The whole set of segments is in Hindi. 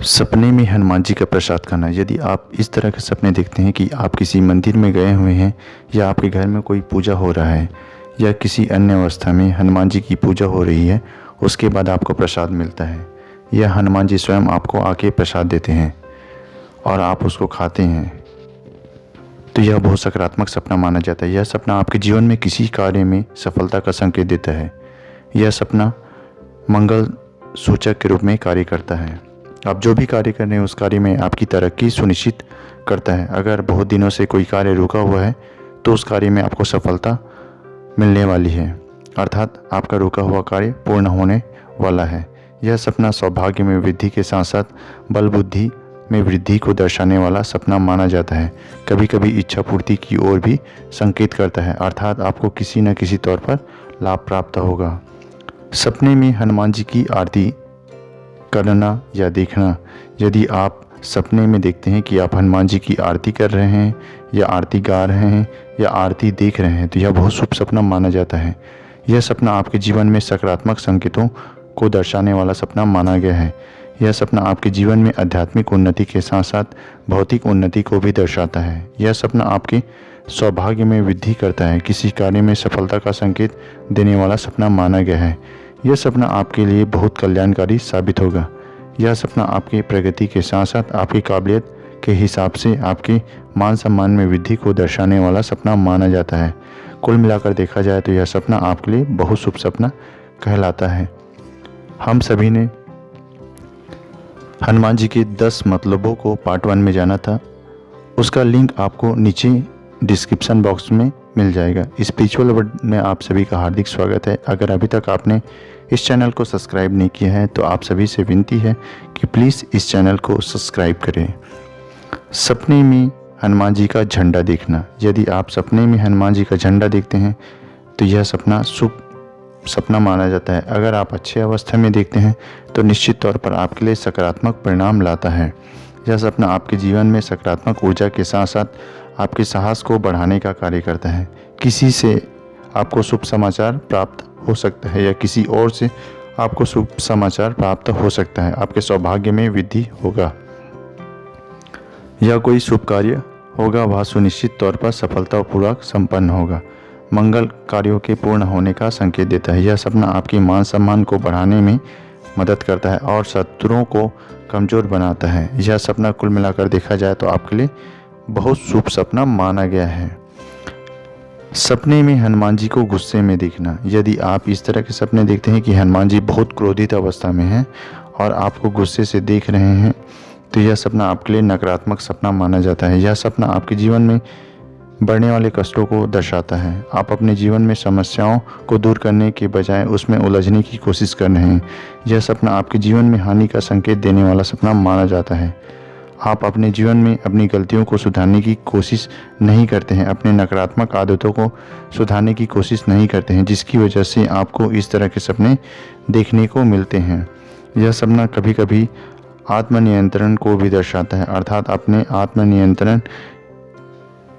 सपने में हनुमान जी का प्रसाद खाना। यदि आप इस तरह के सपने देखते हैं कि आप किसी मंदिर में गए हुए हैं या आपके घर में कोई पूजा हो रहा है या किसी अन्य अवस्था में हनुमान जी की पूजा हो रही है, उसके बाद आपको प्रसाद मिलता है या हनुमान जी स्वयं आपको आके प्रसाद देते हैं और आप उसको खाते हैं, तो यह बहुत सकारात्मक सपना माना जाता है। यह सपना आपके जीवन में किसी कार्य में सफलता का संकेत देता है। यह सपना मंगल सूचक के रूप में कार्य करता है। आप जो भी कार्य कर रहे हैं उस कार्य में आपकी तरक्की सुनिश्चित करता है। अगर बहुत दिनों से कोई कार्य रुका हुआ है तो उस कार्य में आपको सफलता मिलने वाली है, अर्थात आपका रुका हुआ कार्य पूर्ण होने वाला है। यह सपना सौभाग्य में वृद्धि के साथ साथ बल बुद्धि में वृद्धि को दर्शाने वाला सपना माना जाता है। कभी कभी इच्छा पूर्ति की ओर भी संकेत करता है, अर्थात आपको किसी न किसी तौर पर लाभ प्राप्त होगा। सपने में हनुमान जी की आरती करना या देखना। यदि आप सपने में देखते हैं कि आप हनुमान जी की आरती कर रहे हैं या आरती गा रहे हैं या आरती देख रहे हैं, तो यह बहुत शुभ सपना माना जाता है। यह सपना आपके जीवन में सकारात्मक संकेतों को दर्शाने वाला सपना माना गया है। यह सपना आपके जीवन में आध्यात्मिक उन्नति के साथ साथ भौतिक उन्नति को भी दर्शाता है। यह सपना आपके सौभाग्य में वृद्धि करता है, किसी कार्य में सफलता का संकेत देने वाला सपना माना गया है। यह सपना आपके लिए बहुत कल्याणकारी साबित होगा। यह सपना आपकी प्रगति के साथ साथ आपकी काबिलियत के हिसाब से आपके मान सम्मान में वृद्धि को दर्शाने वाला सपना माना जाता है। कुल मिलाकर देखा जाए तो यह सपना आपके लिए बहुत शुभ सपना कहलाता है। हम सभी ने हनुमान जी के 10 मतलबों को पार्ट 1 में जाना था। उसका लिंक आपको नीचे डिस्क्रिप्शन बॉक्स में मिल जाएगा। स्पिरिचुअल वर्ल्ड में आप सभी का हार्दिक स्वागत है। अगर अभी तक आपने इस चैनल को सब्सक्राइब नहीं किया है तो आप सभी से विनती है कि प्लीज़ इस चैनल को सब्सक्राइब करें। सपने में हनुमान जी का झंडा देखना। यदि आप सपने में हनुमान जी का झंडा देखते हैं तो यह सपना शुभ सपना माना जाता है। अगर आप अच्छे अवस्था में देखते हैं तो निश्चित तौर पर आपके लिए सकारात्मक परिणाम लाता है। यह सपना आपके जीवन में सकारात्मक ऊर्जा के साथ साथ आपके साहस को बढ़ाने का कार्य करता है। किसी से आपको शुभ समाचार प्राप्त हो सकता है या किसी और से आपको शुभ समाचार प्राप्त हो सकता है। आपके सौभाग्य में वृद्धि होगा या कोई शुभ कार्य होगा, वह सुनिश्चित तौर पर सफलतापूर्वक संपन्न होगा। मंगल कार्यों के पूर्ण होने का संकेत देता है। यह सपना आपके मान सम्मान को बढ़ाने में मदद करता है और शत्रुओं को कमज़ोर बनाता है। यह सपना कुल मिलाकर देखा जाए तो आपके लिए बहुत शुभ सपना माना गया है। सपने में हनुमान जी को गुस्से में देखना। यदि आप इस तरह के सपने देखते हैं कि हनुमान जी बहुत क्रोधित अवस्था में हैं और आपको गुस्से से देख रहे हैं, तो यह सपना आपके लिए नकारात्मक सपना माना जाता है। यह सपना आपके जीवन में बढ़ने वाले कष्टों को दर्शाता है। आप अपने जीवन में समस्याओं को दूर करने के बजाय उसमें उलझने की कोशिश कर रहे हैं। यह सपना आपके जीवन में हानि का संकेत देने वाला सपना माना जाता है। आप अपने जीवन में अपनी गलतियों को सुधारने की कोशिश नहीं करते हैं, अपने नकारात्मक आदतों को सुधारने की कोशिश नहीं करते हैं, जिसकी वजह से आपको इस तरह के सपने देखने को मिलते हैं। यह सपना कभी कभी आत्मनियंत्रण को भी दर्शाता है, अर्थात अपने आत्मनियंत्रण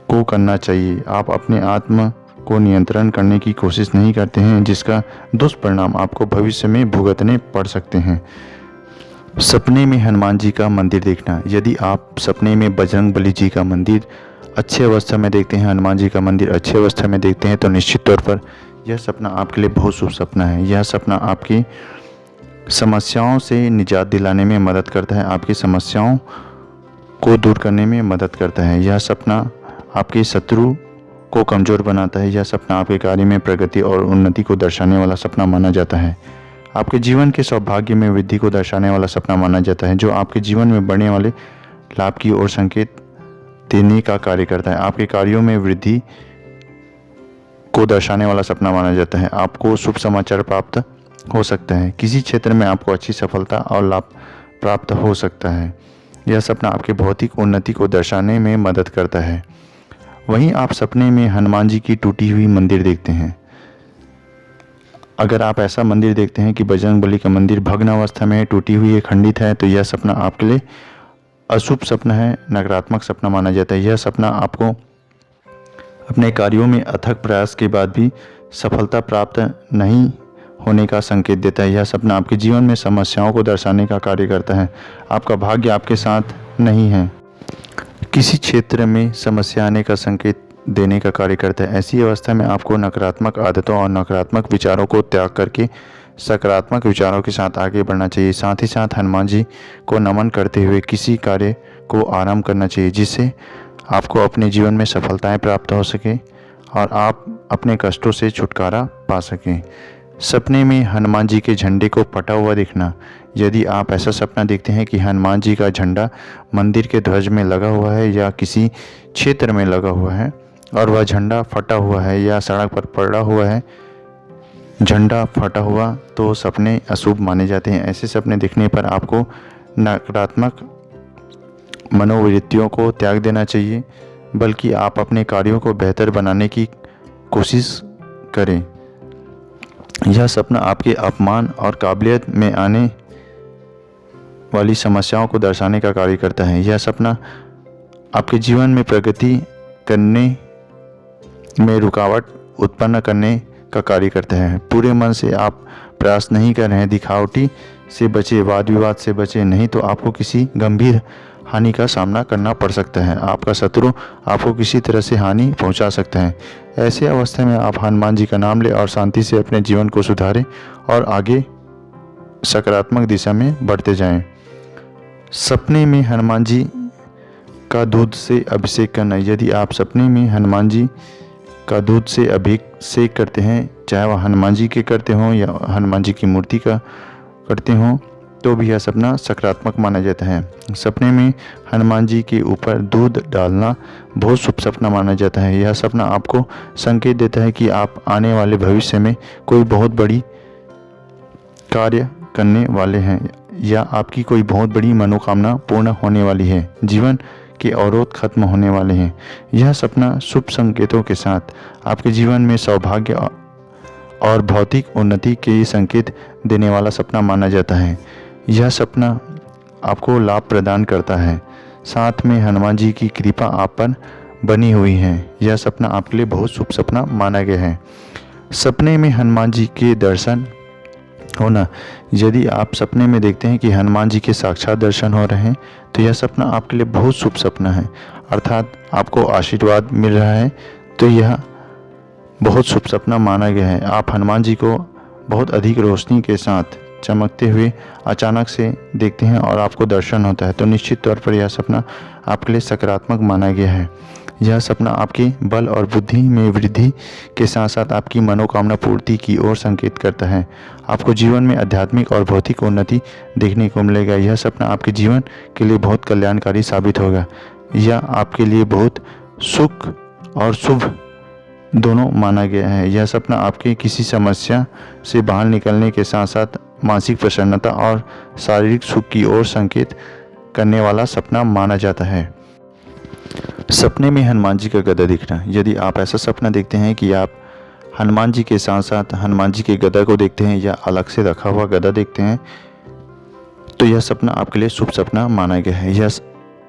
को करना चाहिए। आप अपने आत्म को नियंत्रण करने की कोशिश नहीं करते हैं, जिसका दुष्परिणाम आपको भविष्य में भुगतने पड़ सकते हैं। सपने में हनुमान जी का मंदिर देखना। यदि आप सपने में बजरंगबली जी का मंदिर अच्छे अवस्था में देखते हैं, हनुमान जी का मंदिर अच्छे अवस्था में देखते हैं, तो निश्चित तौर पर यह सपना आपके लिए बहुत शुभ सपना है। यह सपना आपकी समस्याओं से निजात दिलाने में मदद करता है, आपकी समस्याओं को दूर करने में मदद करता है। यह सपना आपके शत्रु को कमज़ोर बनाता है। यह सपना आपके कार्य में प्रगति और उन्नति को दर्शाने वाला सपना माना जाता है। आपके जीवन के सौभाग्य में वृद्धि को दर्शाने वाला सपना माना जाता है, जो आपके जीवन में बढ़ने वाले लाभ की ओर संकेत देने का कार्य करता है। आपके कार्यों में वृद्धि को दर्शाने वाला सपना माना जाता है। आपको शुभ समाचार प्राप्त हो सकता है। किसी क्षेत्र में आपको अच्छी सफलता और लाभ प्राप्त हो सकता है। यह सपना आपके भौतिक उन्नति को दर्शाने में मदद करता है। वहीं आप सपने में हनुमान जी की टूटी हुई मंदिर देखते हैं। अगर आप ऐसा मंदिर देखते हैं कि बजरंगबली का मंदिर भग्न अवस्था में टूटी हुई है, खंडित है, तो यह सपना आपके लिए अशुभ सपना है, नकारात्मक सपना माना जाता है। यह सपना आपको अपने कार्यों में अथक प्रयास के बाद भी सफलता प्राप्त नहीं होने का संकेत देता है। यह सपना आपके जीवन में समस्याओं को दर्शाने का कार्य करता है। आपका भाग्य आपके साथ नहीं है। किसी क्षेत्र में समस्या आने का संकेत देने का कार्य करता है। ऐसी अवस्था में आपको नकारात्मक आदतों और नकारात्मक विचारों को त्याग करके सकारात्मक विचारों के साथ आगे बढ़ना चाहिए। साथ ही साथ हनुमान जी को नमन करते हुए किसी कार्य को आरंभ करना चाहिए, जिससे आपको अपने जीवन में सफलताएं प्राप्त हो सके और आप अपने कष्टों से छुटकारा पा सकें। सपने में हनुमान जी के झंडे को फटा हुआ दिखना। यदि आप ऐसा सपना देखते हैं कि हनुमान जी का झंडा मंदिर के ध्वज में लगा हुआ है या किसी क्षेत्र में लगा हुआ है और वह झंडा फटा हुआ है या सड़क पर पड़ा हुआ है, झंडा फटा हुआ, तो सपने अशुभ माने जाते हैं। ऐसे सपने देखने पर आपको नकारात्मक मनोवृत्तियों को त्याग देना चाहिए, बल्कि आप अपने कार्यों को बेहतर बनाने की कोशिश करें। यह सपना आपके अपमान और काबिलियत में आने वाली समस्याओं को दर्शाने का कार्य करता है। यह सपना आपके जीवन में प्रगति करने में रुकावट उत्पन्न करने का कार्य करता है। पूरे मन से आप प्रयास नहीं कर रहे हैं, दिखावटी से बचे, वाद विवाद से बचे, नहीं तो आपको किसी गंभीर हानि का सामना करना पड़ सकता है। आपका शत्रु आपको किसी तरह से हानि पहुंचा सकता है। ऐसे अवस्था में आप हनुमान जी का नाम लें और शांति से अपने जीवन को सुधारें और आगे सकारात्मक दिशा में बढ़ते जाएं। सपने में हनुमान जी का दूध से अभिषेक करना। यदि आप सपने में हनुमान जी का दूध से अभिषेक करते हैं, चाहे वह हनुमान जी के करते हों या हनुमान जी की मूर्ति का करते हों, तो भी यह सपना सकारात्मक माना जाता है। सपने में हनुमान जी के ऊपर दूध डालना बहुत शुभ सपना माना जाता है। यह सपना आपको संकेत देता है कि आप आने वाले भविष्य में कोई बहुत बड़ी कार्य करने वाले हैं या आपकी कोई बहुत बड़ी मनोकामना पूर्ण होने वाली है, जीवन के अवरोध खत्म होने वाले हैं। यह सपना शुभ संकेतों के साथ आपके जीवन में सौभाग्य और भौतिक उन्नति के संकेत देने वाला सपना माना जाता है। यह सपना आपको लाभ प्रदान करता है। साथ में हनुमान जी की कृपा आप पर बनी हुई है। यह सपना आपके लिए बहुत शुभ सपना माना गया है। सपने में हनुमान जी के दर्शन होना। यदि आप सपने में देखते हैं कि हनुमान जी के साक्षात दर्शन हो रहे हैं, तो यह सपना आपके लिए बहुत शुभ सपना है, अर्थात आपको आशीर्वाद मिल रहा है, तो यह बहुत शुभ सपना माना गया है। आप हनुमान जी को बहुत अधिक रोशनी के साथ चमकते हुए अचानक से देखते हैं और आपको दर्शन होता है, तो निश्चित तौर पर यह सपना आपके लिए सकारात्मक माना गया है। यह सपना आपके बल और बुद्धि में वृद्धि के साथ साथ आपकी मनोकामना पूर्ति की ओर संकेत करता है। आपको जीवन में आध्यात्मिक और भौतिक उन्नति देखने को मिलेगा। यह सपना आपके जीवन के लिए बहुत कल्याणकारी साबित होगा। यह आपके लिए बहुत सुख और शुभ दोनों माना गया है। यह सपना आपके किसी समस्या से बाहर निकलने के साथ साथ मानसिक प्रसन्नता और शारीरिक सुख की ओर संकेत करने वाला सपना माना जाता है। सपने में हनुमान जी का गदा दिखना। यदि आप ऐसा सपना देखते हैं कि आप हनुमान जी के साथ साथ हनुमान जी के गदा को देखते हैं या अलग से रखा हुआ गदा देखते हैं, तो यह सपना आपके लिए शुभ सपना माना गया है। यह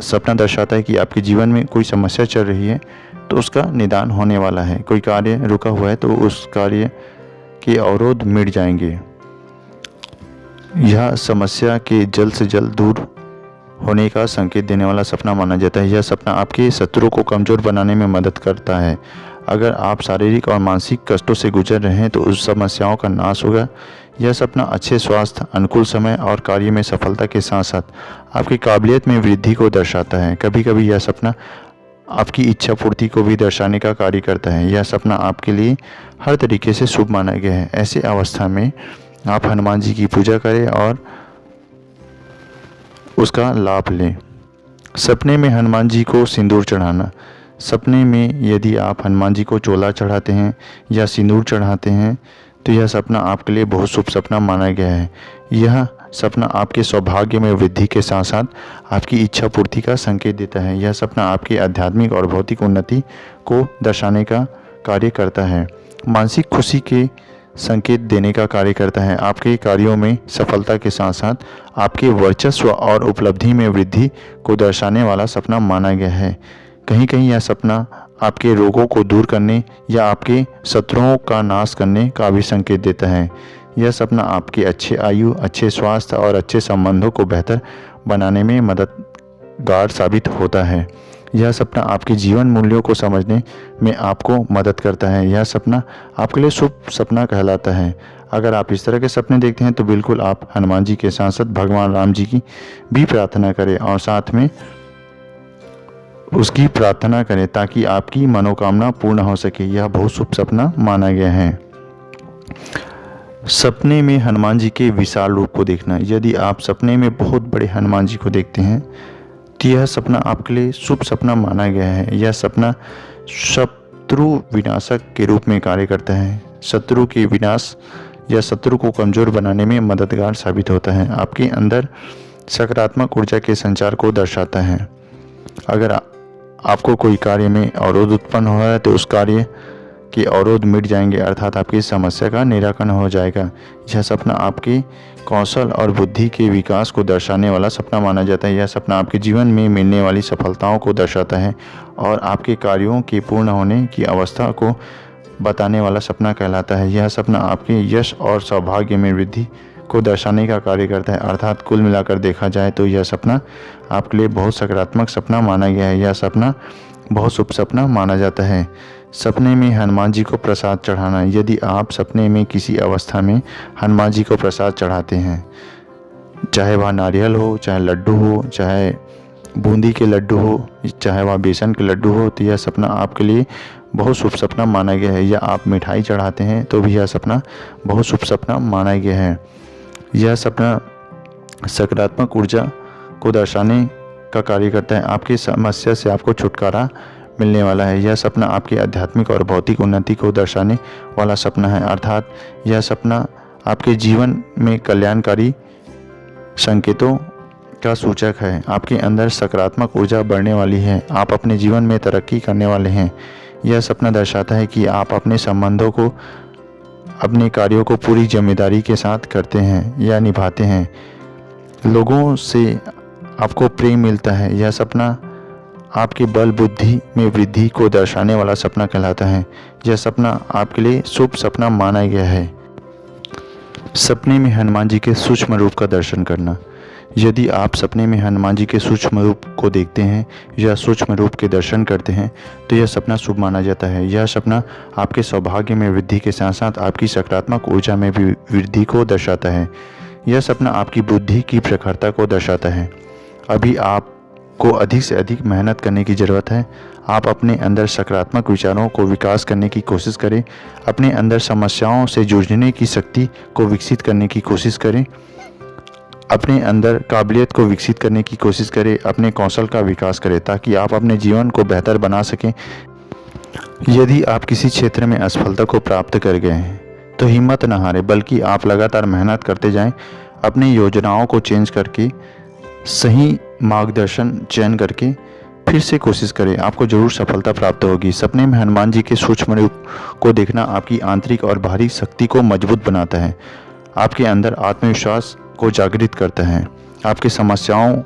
सपना दर्शाता है कि आपके जीवन में कोई समस्या चल रही है तो उसका निदान होने वाला है। कोई कार्य रुका हुआ है तो उस कार्य के अवरोध मिट जाएंगे। यह समस्या के जल्द से जल्द दूर होने का संकेत देने वाला सपना माना जाता है। यह सपना आपके शत्रु को कमज़ोर बनाने में मदद करता है। अगर आप शारीरिक और मानसिक कष्टों से गुजर रहे हैं तो उस समस्याओं का नाश होगा। यह सपना अच्छे स्वास्थ्य, अनुकूल समय और कार्य में सफलता के साथ साथ आपकी काबिलियत में वृद्धि को दर्शाता है। कभी कभी यह सपना आपकी इच्छा पूर्ति को भी दर्शाने का कार्य करता है। यह सपना आपके लिए हर तरीके से शुभ माना गया है। ऐसे अवस्था में आप हनुमान जी की पूजा करें और उसका लाभ लें। सपने में हनुमान जी को सिंदूर चढ़ाना। सपने में यदि आप हनुमान जी को चोला चढ़ाते हैं या सिंदूर चढ़ाते हैं तो यह सपना आपके लिए बहुत शुभ सपना माना गया है। यह सपना आपके सौभाग्य में वृद्धि के साथ साथ आपकी इच्छा पूर्ति का संकेत देता है। यह सपना आपकी आध्यात्मिक और भौतिक उन्नति को दर्शाने का कार्य करता है। मानसिक खुशी के संकेत देने का कार्य करता है। आपके कार्यों में सफलता के साथ साथ आपके वर्चस्व और उपलब्धि में वृद्धि को दर्शाने वाला सपना माना गया है। कहीं कहीं यह सपना आपके रोगों को दूर करने या आपके शत्रुओं का नाश करने का भी संकेत देता है। यह सपना आपके अच्छे आयु, अच्छे स्वास्थ्य और अच्छे संबंधों को बेहतर बनाने में मददगार साबित होता है। यह सपना आपके जीवन मूल्यों को समझने में आपको मदद करता है। यह सपना आपके लिए शुभ सपना कहलाता है। अगर आप इस तरह के सपने देखते हैं तो बिल्कुल आप हनुमान जी के साथ साथ भगवान राम जी की भी प्रार्थना करें और साथ में उसकी प्रार्थना करें ताकि आपकी मनोकामना पूर्ण हो सके। यह बहुत शुभ सपना माना गया है। सपने में हनुमान जी के विशाल रूप को देखना। यदि आप सपने में बहुत बड़े हनुमान जी को देखते हैं तो यह सपना आपके लिए शुभ सपना माना गया है। यह सपना शत्रु विनाशक के रूप में कार्य करता है। शत्रु के विनाश या शत्रु को कमज़ोर बनाने में मददगार साबित होता है। आपके अंदर सकारात्मक ऊर्जा के संचार को दर्शाता है। अगर आपको कोई कार्य में अवरोध उत्पन्न हो रहा है तो उस कार्य के अवरोध मिट जाएंगे, अर्थात आपकी समस्या का निराकरण हो जाएगा। यह सपना आपके कौशल और बुद्धि के विकास को दर्शाने वाला सपना माना जाता है। यह सपना आपके जीवन में मिलने वाली सफलताओं को दर्शाता है और आपके कार्यों के पूर्ण होने की अवस्था को बताने वाला सपना कहलाता है। यह सपना आपके यश और सौभाग्य में वृद्धि को दर्शाने का कार्य करता है। अर्थात कुल मिलाकर देखा जाए तो यह सपना आपके लिए बहुत सकारात्मक सपना माना गया है। यह सपना बहुत शुभ सपना माना जाता है। सपने में हनुमान जी को प्रसाद चढ़ाना। यदि आप सपने में किसी अवस्था में हनुमान जी को प्रसाद चढ़ाते हैं, चाहे वह नारियल हो, चाहे लड्डू हो, चाहे बूंदी के लड्डू हो, चाहे वह बेसन के लड्डू हो, तो यह सपना आपके लिए बहुत शुभ सपना माना गया है। या आप मिठाई चढ़ाते हैं तो भी यह सपना बहुत शुभ सपना माना गया है। यह सपना सकारात्मक ऊर्जा को दर्शाने का कार्य करता है। आपकी समस्या से आपको छुटकारा मिलने वाला है। यह सपना आपकी आध्यात्मिक और भौतिक उन्नति को दर्शाने वाला सपना है। अर्थात यह सपना आपके जीवन में कल्याणकारी संकेतों का सूचक है। आपके अंदर सकारात्मक ऊर्जा बढ़ने वाली है। आप अपने जीवन में तरक्की करने वाले हैं। यह सपना दर्शाता है कि आप अपने संबंधों को, अपने कार्यों को पूरी जिम्मेदारी के साथ करते हैं या निभाते हैं। लोगों से आपको प्रेम मिलता है। यह सपना आपके बल बुद्धि में वृद्धि को दर्शाने वाला सपना कहलाता है। यह सपना आपके लिए शुभ सपना माना गया है। सपने में हनुमान जी के सूक्ष्म रूप का दर्शन करना। यदि आप सपने में हनुमान जी के सूक्ष्म रूप को देखते हैं या सूक्ष्म रूप के दर्शन करते हैं तो यह सपना शुभ माना जाता है। यह सपना आपके सौभाग्य में वृद्धि के साथ साथ आपकी सकारात्मक ऊर्जा में भी वृद्धि को दर्शाता है। यह सपना आपकी बुद्धि की प्रखरता को दर्शाता है। अभी आपको अधिक से अधिक मेहनत करने की ज़रूरत है। आप अपने अंदर सकारात्मक विचारों को विकास करने की कोशिश करें। अपने अंदर समस्याओं से जूझने की शक्ति को विकसित करने की कोशिश करें। अपने अंदर काबिलियत को विकसित करने की कोशिश करें। अपने कौशल का विकास करें ताकि आप अपने जीवन को बेहतर बना सकें। यदि आप किसी क्षेत्र में असफलता को प्राप्त कर गए हैं तो हिम्मत न हारें, बल्कि आप लगातार मेहनत करते जाएं। अपनी योजनाओं को चेंज करके, सही मार्गदर्शन चयन करके फिर से कोशिश करें। आपको जरूर सफलता प्राप्त होगी। सपने में हनुमान जी के सूक्ष्म रूप को देखना आपकी आंतरिक और बाहरी शक्ति को मजबूत बनाता है। आपके अंदर आत्मविश्वास को जागृत करता है। आपकी समस्याओं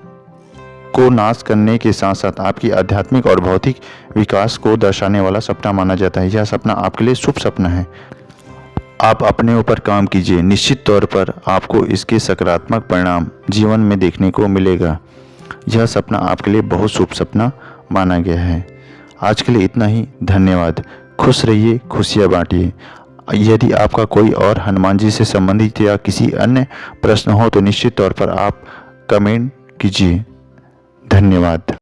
को नाश करने के साथ साथ आपकी आध्यात्मिक और भौतिक विकास को दर्शाने वाला सपना माना जाता है। यह सपना आपके लिए शुभ सपना है। आप अपने ऊपर काम कीजिए, निश्चित तौर पर आपको इसके सकारात्मक परिणाम जीवन में देखने को मिलेगा। यह सपना आपके लिए बहुत शुभ सपना माना गया है। आज के लिए इतना ही। धन्यवाद। खुश रहिए, खुशियाँ बांटिए। यदि आपका कोई और हनुमान जी से संबंधित या किसी अन्य प्रश्न हो तो निश्चित तौर पर आप कमेंट कीजिए। धन्यवाद।